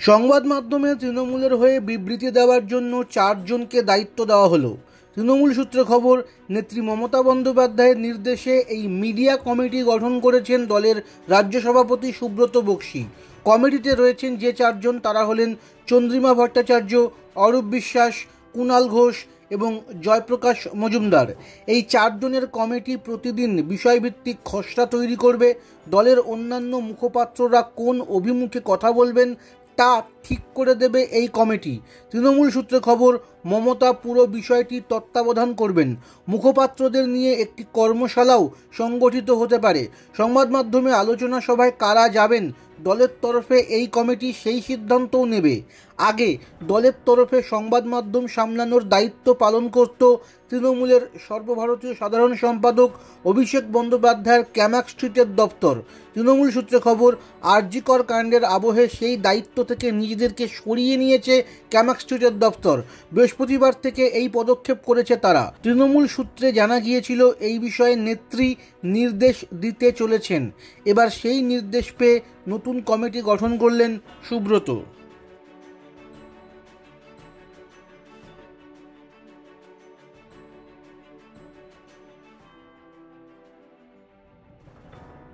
সংবাদ মাধ্যমে তৃণমূলের হয়ে বিবৃতি দেওয়ার জন্য 4 জনকে দায়িত্ব দেওয়া হলো। তৃণমূল সূত্রে খবর, নেত্রী মমতা বন্দ্যোপাধ্যায়ের নির্দেশে এই মিডিয়া কমিটি গঠন করেছেন দলের রাজ্য সভাপতি সুব্রত বক্সী। কমিটিতে রয়েছেন যে 4 জন, তারা হলেন চন্দ্রিমা ভট্টাচার্য, অরূপ বিশ্বাস, কুণাল ঘোষ এবং জয়প্রকাশ মজুমদার। এই 4 জনের কমিটি প্রতিদিন বিষয়ভিত্তিক খসড়া তৈরি করবে। দলের অন্যান্য মুখপাত্ররা কোন অভিমুখে কথা বলবেন তা ঠিক করে দেবে এই কমিটি। তৃণমূল সূত্রে খবর, মমতা পুরো বিষয়টি তত্ত্বাবধান করবেন। মুখপাত্রদের নিয়ে একটি কর্মশালাও সংগঠিত হতে পারে। সংবাদ মাধ্যমে আলোচনা সভায় কারা যাবেন, দলের তরফে এই কমিটি সেই সিদ্ধান্তও নেবে। আগে দলের তরফে সংবাদ মাধ্যম সামলানোর দায়িত্ব পালন করত তৃণমূলের সর্বভারতীয় সাধারণ সম্পাদক অভিষেক বন্দ্যোপাধ্যায়ের ক্যামাক স্ট্রিটের দপ্তর। তৃণমূল সূত্রে খবর, আরজি কর কাণ্ডের আবহে সেই দায়িত্ব থেকে নিজেদেরকে সরিয়ে নিয়েছে ক্যামাক স্ট্রিটের দপ্তর। বৃহস্পতিবার থেকে এই পদক্ষেপ করেছে তারা। তৃণমূল সূত্রে জানা গিয়েছিল এই বিষয়ে নেত্রী নির্দেশ দিতে চলেছেন। এবার সেই নির্দেশ পেয়ে নতুন কমিটি গঠন করলেন সুব্রত।